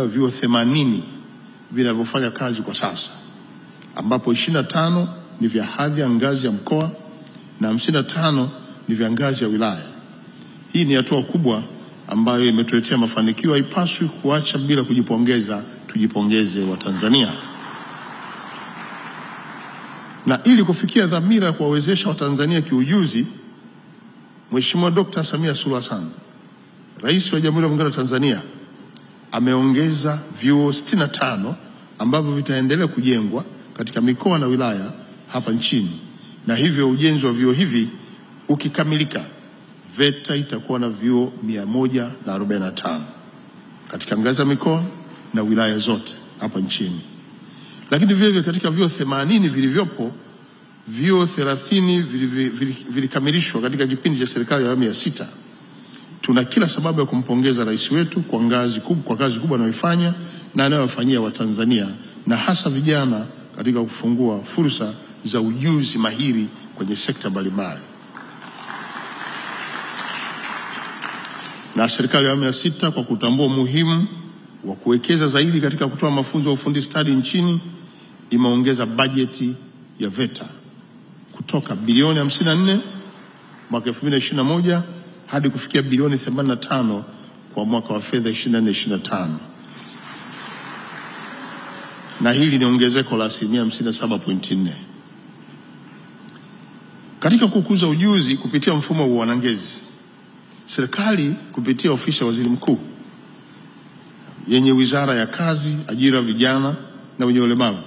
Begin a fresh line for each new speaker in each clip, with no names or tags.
Vyuo 80 vinavyofanya kazi kwa sasa, ambapo 25 ni vya hadhi ya ngazi ya mkoa na 55 ni vya ngazi ya wilaya. Hii ni hatua kubwa ambayo imetuletea mafanikio, haipaswi kuacha bila kujipongeza. Tujipongeze wa Tanzania. Na ili kufikia dhamira ya kuwawezesha Watanzania kiujuzi, Mheshimiwa Dr. Samia Suluhu Hassan, Rais wa Jamhuri ya Muungano wa Tanzania, ameongeza vyuo 65 ambavyo vitaendelea kujengwa katika mikoa na wilaya hapa nchini, na hivyo ujenzi wa vyuo hivi ukikamilika, VETA itakuwa na vyuo 145 katika ngazi ya mikoa na wilaya zote hapa nchini. Lakini vile katika vyuo 80 vilivyopo, vyuo 30 vilikamilishwa katika kipindi cha serikali ya awamu ya 6. Tuna kila sababu ya kumpongeza rais wetu kwa kazi kubwa anayoifanya na anayowafanyia Watanzania, na hasa vijana katika kufungua fursa za ujuzi mahiri kwenye sekta mbalimbali. Na serikali ya awamu ya 6 kwa kutambua umuhimu wa kuwekeza zaidi katika kutoa mafunzo ya ufundi stadi nchini, imeongeza bajeti ya VETA kutoka bilioni 54 mwaka 2021 hadi kufikia bilioni 85 kwa mwaka wa fedha 24-25. Na hili ni ongezeko la asilimia 57.4. Katika kukuza ujuzi kupitia mfumo wa uanangezi, serikali kupitia ofisi ya Waziri Mkuu yenye Wizara ya Kazi, Ajira, Vijana na Wenye Ulemavu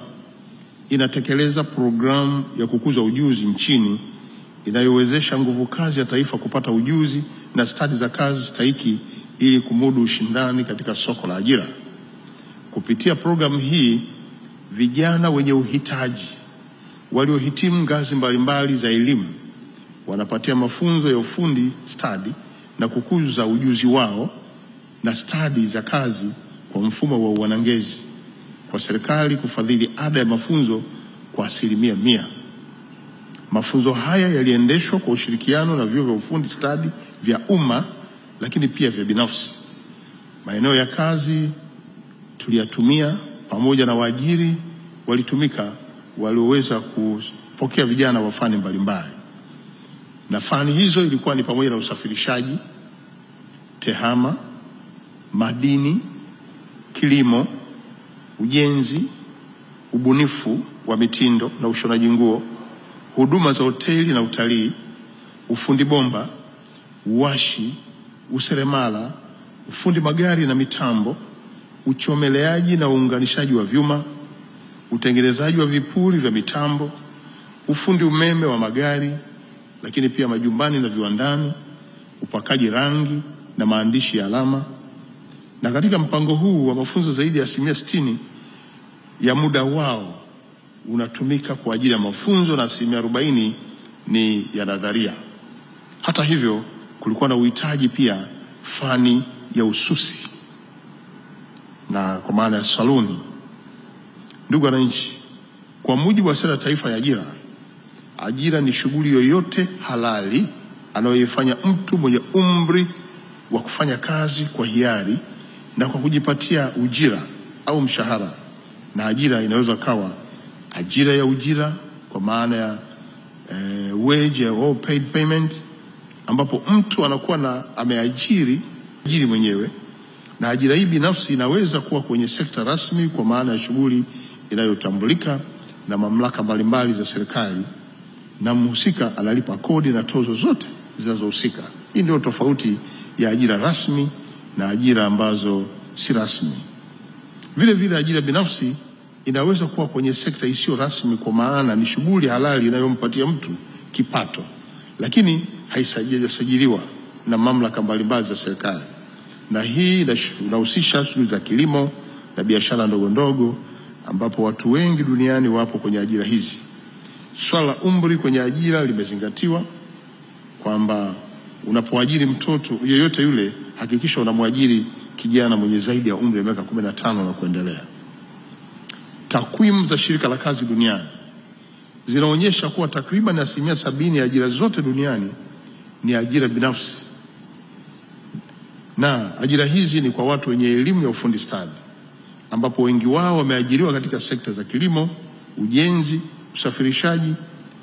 inatekeleza programu ya kukuza ujuzi nchini inayowezesha nguvu kazi ya taifa kupata ujuzi na stadi za kazi stahiki ili kumudu ushindani katika soko la ajira. Kupitia programu hii, vijana wenye uhitaji waliohitimu ngazi mbalimbali za elimu wanapatia mafunzo ya ufundi stadi na kukuza ujuzi wao na stadi za kazi kwa mfumo wa uanangezi, kwa serikali kufadhili ada ya mafunzo kwa 100%. Mafunzo haya yaliendeshwa kwa ushirikiano na vyuo vya ufundi stadi vya umma, lakini pia vya binafsi. Maeneo ya kazi tuliyatumia pamoja na waajiri walitumika walioweza kupokea vijana wa fani mbalimbali. Na fani hizo ilikuwa ni pamoja na usafirishaji, tehama, madini, kilimo, ujenzi, ubunifu wa mitindo na ushonaji nguo, huduma za hoteli na utalii, ufundi bomba, uwashi, useremala, ufundi magari na mitambo, uchomeleaji na uunganishaji wa vyuma, utengenezaji wa vipuri vya mitambo, ufundi umeme wa magari, lakini pia majumbani na viwandani, upakaji rangi na maandishi ya alama. Na katika mpango huu wa mafunzo, zaidi ya 60% ya muda wao unatumika kwa ajili ya mafunzo na 40% ni ya nadharia. Hata hivyo, kulikuwa na uhitaji pia fani ya ususi na kwa maana ya saluni. Ndugu wananchi, kwa mujibu wa Sera ya Taifa ya Ajira, ajira ni shughuli yoyote halali anayoifanya mtu mwenye umri wa kufanya kazi kwa hiari na kwa kujipatia ujira au mshahara. Na ajira inaweza kawa ajira ya ujira kwa maana ya wage or paid payment, ambapo mtu anakuwa ameajiri mwenyewe, na ajira hii binafsi inaweza kuwa kwenye sekta rasmi kwa maana ya shughuli inayotambulika na mamlaka mbalimbali za serikali, na mhusika analipa kodi na tozo zote zinazohusika. Hii ndio tofauti ya ajira rasmi na ajira ambazo si rasmi. Vile vile ajira binafsi inaweza kuwa kwenye sekta isiyo rasmi kwa maana ni shughuli halali inayompatia mtu kipato, lakini haisajiliwa na mamlaka mbalimbali za serikali. Na hii inahusisha shughuli za kilimo na biashara ndogo ndogo, ambapo watu wengi duniani wapo kwenye ajira hizi. Swala la umri kwenye ajira limezingatiwa kwamba unapoajiri mtoto yeyote yule, hakikisha unamwajiri kijana mwenye zaidi ya umri wa miaka 15 na kuendelea. Takwimu za Shirika la Kazi Duniani zinaonyesha kuwa takriban 70% ya ajira zote duniani ni ajira binafsi, na ajira hizi ni kwa watu wenye elimu ya ufundi stadi. ambapo wengi wao wameajiriwa katika sekta za kilimo, ujenzi, usafirishaji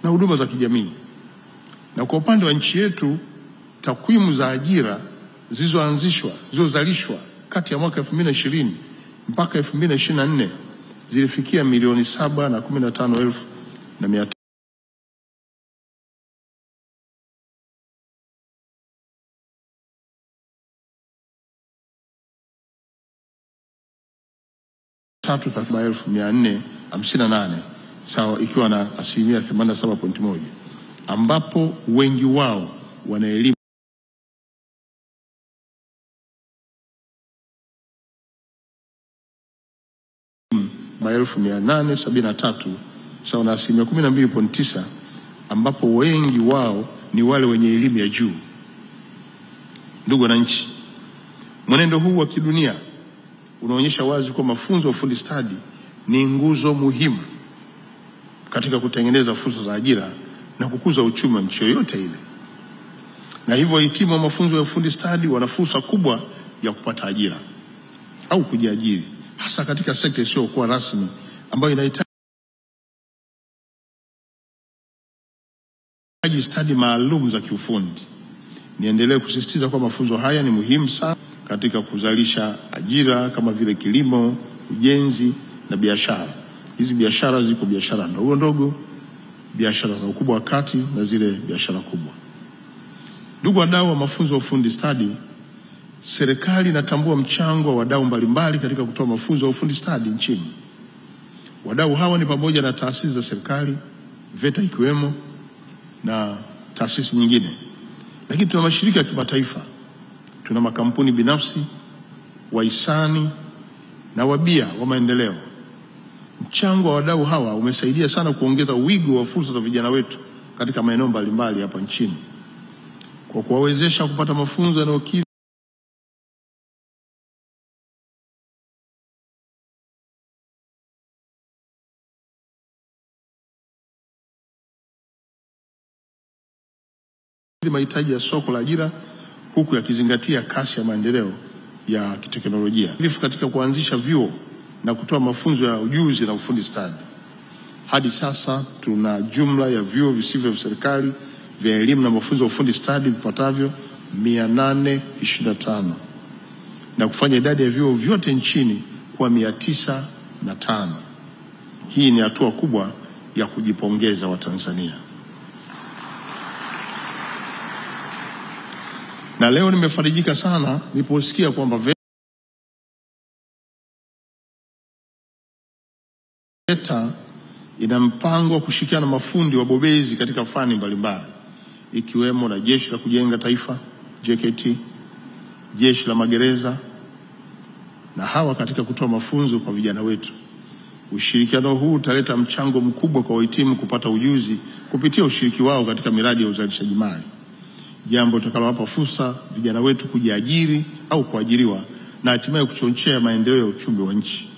na huduma za kijamii. Na kwa upande wa nchi yetu, takwimu za ajira zilizozalishwa kati ya mwaka 2020 mpaka 2024 zilifikia milioni 7,15,500 3,458 sawa, ikiwa na asilimia 87.1, ambapo wengi wao wana elimu maelfu 873 sawa na asilimia 12.9, ambapo wengi wao ni wale wenye elimu ya juu. Ndugu wananchi, mwenendo huu wa kidunia unaonyesha wazi kwa mafunzo ya ufundi stadi ni nguzo muhimu katika kutengeneza fursa za ajira na kukuza uchumi wa nchi yoyote ile. Na hivyo wahitimu wa mafunzo ya ufundi stadi wana fursa kubwa ya kupata ajira au kujiajiri, hasa katika sekta isiyokuwa rasmi ambayo inahitaji stadi maalum za kiufundi. Niendelee kusisitiza kwa mafunzo haya ni muhimu sana katika kuzalisha ajira kama vile kilimo, ujenzi na biashara. Hizi biashara ziko biashara ndogo ndogo, biashara za ukubwa wa kati na zile biashara kubwa. Ndugu wadau wa mafunzo ya ufundi stadi, serikali inatambua mchango wa wadau mbalimbali katika kutoa mafunzo ya ufundi stadi nchini. Wadau hawa ni pamoja na taasisi za serikali, VETA ikiwemo, na taasisi nyingine. Lakini tuna mashirika ya kimataifa, tuna makampuni binafsi, wahisani na wabia wa maendeleo. Mchango wa wadau hawa umesaidia sana kuongeza wigo wa fursa za vijana wetu katika maeneo mbalimbali hapa nchini, kwa kuwawezesha kupata mafunzo yanayokidhi mahitaji ya soko la ajira, huku yakizingatia kasi ya maendeleo ya kiteknolojia. Katika kuanzisha vyuo na kutoa mafunzo ya ujuzi na ufundi stadi, hadi sasa tuna jumla ya vyuo visivyo vya serikali vya elimu na mafunzo ya ufundi stadi vipatavyo 825 na kufanya idadi ya vyuo vyote nchini kuwa 905. Hii ni hatua kubwa ya kujipongeza Watanzania. Na leo nimefarijika sana niliposikia kwamba VETA ina mpango wa kushirikiana na mafundi wabobezi katika fani mbalimbali, ikiwemo na Jeshi la Kujenga Taifa JKT, Jeshi la Magereza, na hawa katika kutoa mafunzo kwa vijana wetu. Ushirikiano huu utaleta mchango mkubwa kwa wahitimu kupata ujuzi kupitia ushiriki wao katika miradi ya uzalishaji mali, jambo litakalowapa fursa vijana wetu kujiajiri au kuajiriwa na hatimaye kuchochea maendeleo ya uchumi wa nchi.